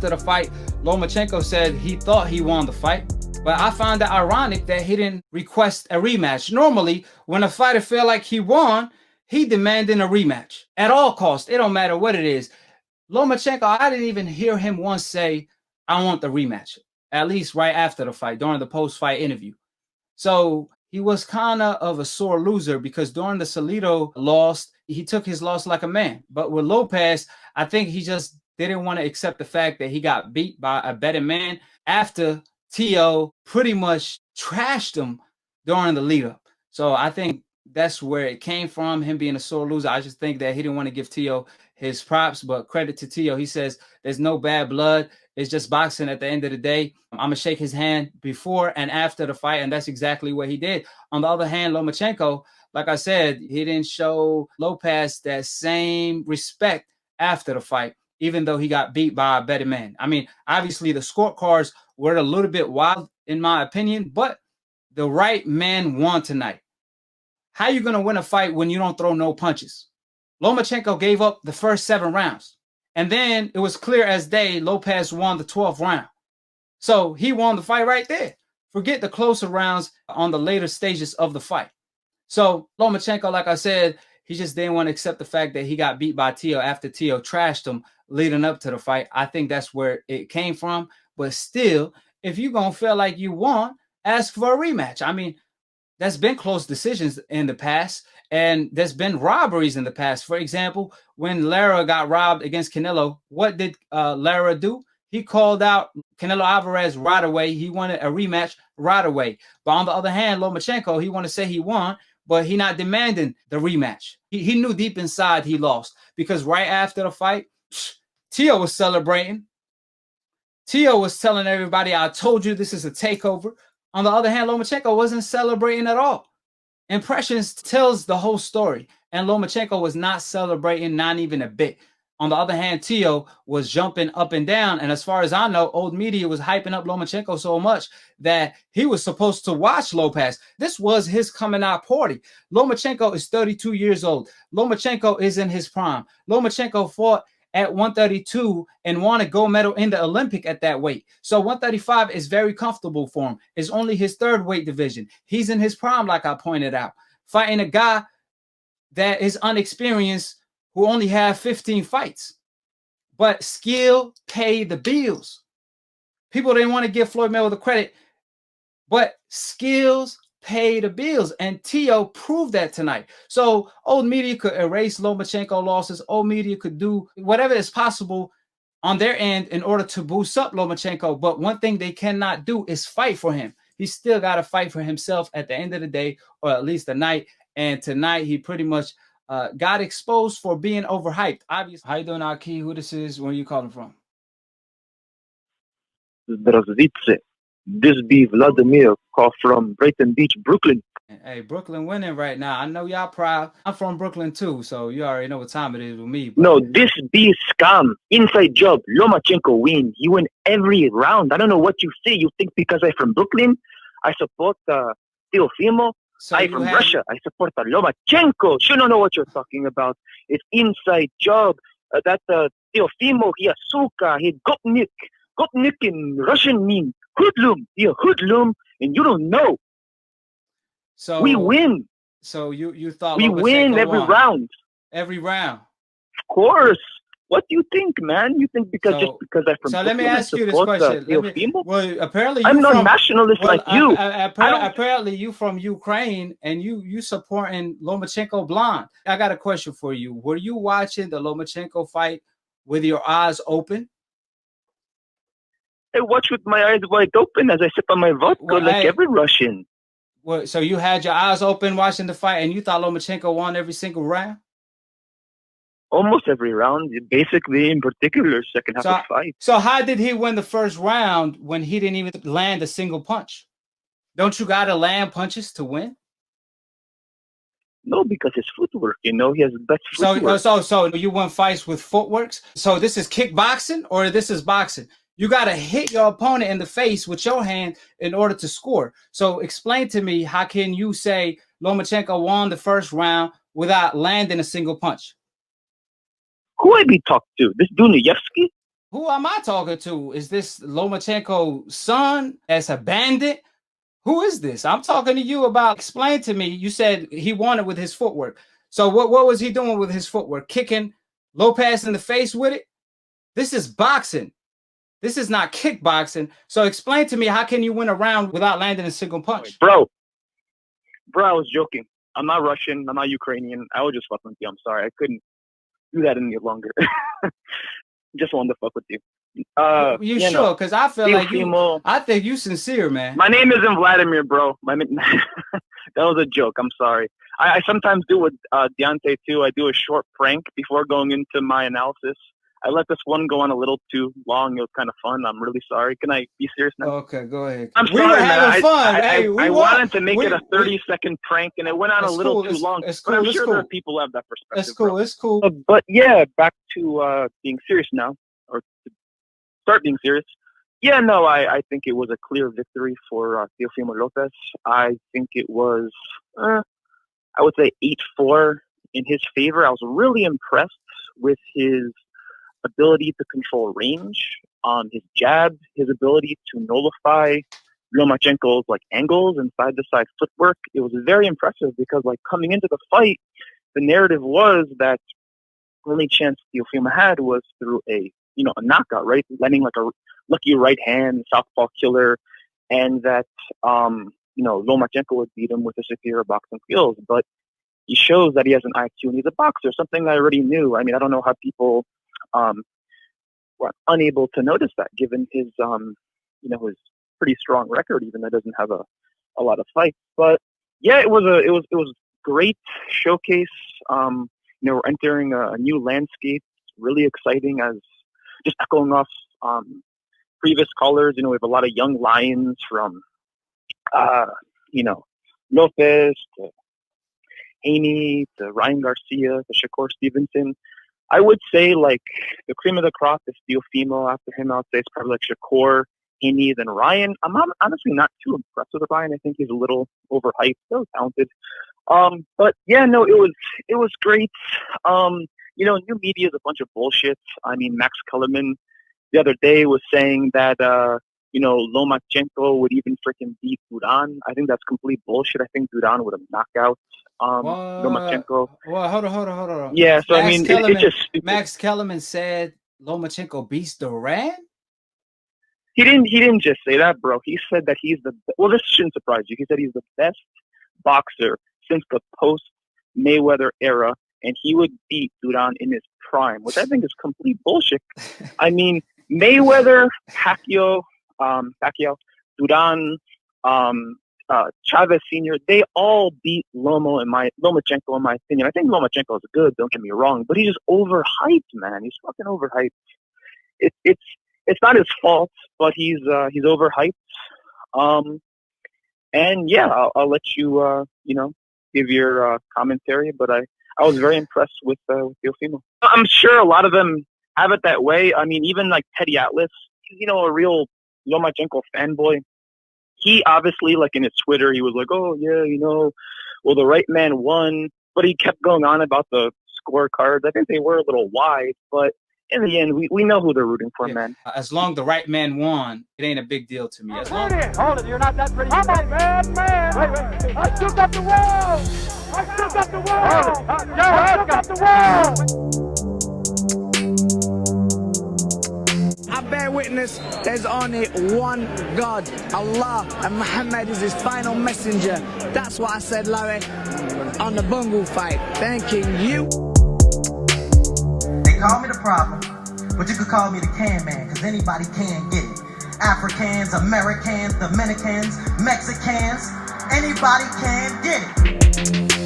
after the fight, Lomachenko said he thought he won the fight. But I found it ironic that he didn't request a rematch. Normally, when a fighter feel like he won, he demanding a rematch at all costs. It don't matter what it is. Lomachenko, I didn't even hear him once say, I want the rematch, at least right after the fight, during the post-fight interview. So he was kind of a sore loser because during the Salido loss, he took his loss like a man. But with Lopez, I think he just didn't want to accept the fact that he got beat by a better man after Teo pretty much trashed him during the lead up. So I think that's where it came from, him being a sore loser. I just think that he didn't want to give Teo his props, but credit to Teo. He says there's no bad blood. It's just boxing at the end of the day. I'm going to shake his hand before and after the fight, and that's exactly what he did. On the other hand, Lomachenko, like I said, he didn't show Lopez that same respect after the fight, even though he got beat by a better man. I mean, obviously the scorecards were a little bit wild, in my opinion, but the right man won tonight. How are you going to win a fight when you don't throw no punches? Lomachenko gave up the first 7 rounds. And then it was clear as day Lopez won the 12th round. So he won the fight right there. Forget the closer rounds on the later stages of the fight. So Lomachenko, like I said, he just didn't want to accept the fact that he got beat by Teo after Teo trashed him leading up to the fight. I think that's where it came from. But still, if you're going to feel like you won, ask for a rematch. I mean, there's been close decisions in the past, and there's been robberies in the past. For example, when Lara got robbed against Canelo, what did Lara do? He called out Canelo Alvarez right away. He wanted a rematch right away. But on the other hand, Lomachenko, he wanted to say he won, but he not demanding the rematch. He knew deep inside he lost, because right after the fight, Teo was celebrating. Teo was telling everybody, I told you this is a takeover. On the other hand, Lomachenko wasn't celebrating at all. Impressions tells the whole story, and Lomachenko was not celebrating, not even a bit. On the other hand, Teo was jumping up and down, and as far as I know, old media was hyping up Lomachenko so much that he was supposed to watch Lopez. This was his coming out party. Lomachenko is 32 years old. Lomachenko is in his prime. Lomachenko fought at 132 and won a gold medal in the Olympic at that weight. So 135 is very comfortable for him. It's only his 3rd weight division. He's in his prime, like I pointed out. Fighting a guy that is unexperienced who only have 15 fights. But skill paid the bills. People didn't want to give Floyd Mayweather credit, but skills pay the bills, and Teo proved that tonight. So old media could erase Lomachenko losses. Old media could do whatever is possible on their end in order to boost up Lomachenko. But one thing they cannot do is fight for him. He still got to fight for himself at the end of the day, or at least the night. And tonight he pretty much got exposed for being overhyped. Obviously, how you doing, Aki? Who this is? Where you calling from? This be Vladimir, call from Brighton Beach, Brooklyn. Hey, Brooklyn winning right now. I know y'all proud. I'm from Brooklyn too, so you already know what time it is with me. But... No, this be scam. Inside job. Lomachenko win. He win every round. I don't know what you say. You think because I'm from Brooklyn, I support Teofimo? So I'm from Russia. I support Lomachenko. You don't know what you're talking about. It's inside job. That Teofimo, he asuka, he gopnik. Gopnik in Russian means hoodlum. He a hoodlum, and you don't know. So we win. So you thought we win every round. Every round. Of course. What do you think, man? You think because just because I'm from So let me ask you this question. Well, apparently I'm not nationalist like you. Apparently you from Ukraine and you supporting Lomachenko blonde. I got a question for you. Were you watching the Lomachenko fight with your eyes open? I watch with my eyes wide open as I sip on my vodka like every Russian. Well, so you had your eyes open watching the fight and you thought Lomachenko won every single round? Almost every round, basically, in particular, second half of the fight. So how did he win the first round when he didn't even land a single punch? Don't you got to land punches to win? No, because his footwork, he has the best footwork. So you won fights with footworks? So this is kickboxing or this is boxing? You got to hit your opponent in the face with your hand in order to score. So explain to me, how can you say Lomachenko won the first round without landing a single punch? Who I be talked to? This Dunayevsky? Who am I talking to? Is this Lomachenko's son as a bandit? Who is this? I'm talking to you about. Explain to me. You said he won it with his footwork. So what was he doing with his footwork? Kicking Lopez in the face with it? This is boxing. This is not kickboxing. So explain to me, how can you win a round without landing a single punch? Bro, I was joking. I'm not Russian. I'm not Ukrainian. I was just fucking with you. I'm sorry. I couldn't do that any longer. Just wanted to fuck with you. You sure? Because I feel like you. I think you sincere, man. My name isn't Vladimir, bro. That was a joke. I'm sorry. I sometimes do with Deontay too. I do a short prank before going into my analysis. I let this one go on a little too long. It was kind of fun. I'm really sorry. Can I be serious now? Okay, go ahead. I'm sorry, we were man. having fun. I wanted to make it a 30-second prank, and it went on a little too long. It's cool. But I'm sure there are people who have that perspective. It's cool. Bro. It's cool. But yeah, back to being serious now, or to start being serious. Yeah, no, I think it was a clear victory for Teofimo Lopez. I think it was, I would say 8-4 in his favor. I was really impressed with his ability to control range, his jab, his ability to nullify Lomachenko's like angles and side-to-side footwork. It was very impressive because like coming into the fight, the narrative was that the only chance Teofimo had was through a knockout, right? Landing like a lucky right hand, southpaw killer, and that Lomachenko would beat him with his superior boxing skills. But he shows that he has an IQ and he's a boxer, something I already knew. I mean, I don't know how people were unable to notice that, given his his pretty strong record, even though he doesn't have a lot of fights. But yeah, it was great showcase. We're entering a new landscape, really exciting. As just echoing off previous callers, we have a lot of young lions from Lopez to Haney to Ryan Garcia to Shakur Stevenson. I would say like the cream of the crop is Teofimo. After him, I would say it's probably like Shakur, Haney, then Ryan. I'm honestly not too impressed with Ryan. I think he's a little overhyped, so talented. But yeah, no, it was great. New media is a bunch of bullshit. I mean, Max Kellerman the other day was saying that Lomachenko would even freaking beat Duran. I think that's complete bullshit. I think Duran would have knocked out Lomachenko. Well, hold on. Yeah, so Max Kellerman, it's just stupid. Max Kellerman said Lomachenko beats Duran? He didn't just say that, bro. He said that he's this shouldn't surprise you. He said he's the best boxer since the post-Mayweather era, and he would beat Duran in his prime, which I think is complete bullshit. I mean, Mayweather, Pacquiao, Duran, Chavez Sr., they all beat Lomachenko in my opinion. I think Lomachenko is good, don't get me wrong, but he's just overhyped, man. He's fucking overhyped. It's not his fault, but he's overhyped. And yeah, I'll let you give your commentary, but I was very impressed with Teofimo. I'm sure a lot of them have it that way. I mean, even like Teddy Atlas, he's a real Lomachenko fanboy. He obviously, like in his Twitter, he was like, oh yeah, well the right man won, but he kept going on about the scorecards. I think they were a little wide, but in the end, we know who they're rooting for, man. As long as the right man won, it ain't a big deal to me. Hold it, you're not that pretty. I'm a bad man. Wait. I still got the world. I got the world. I bear witness, there's only one God, Allah, and Muhammad is his final messenger. That's what I said, Larry, on the Bungle fight. Thanking you. They call me the problem, but you could call me the can man, because anybody can get it. Africans, Americans, Dominicans, Mexicans, anybody can get it.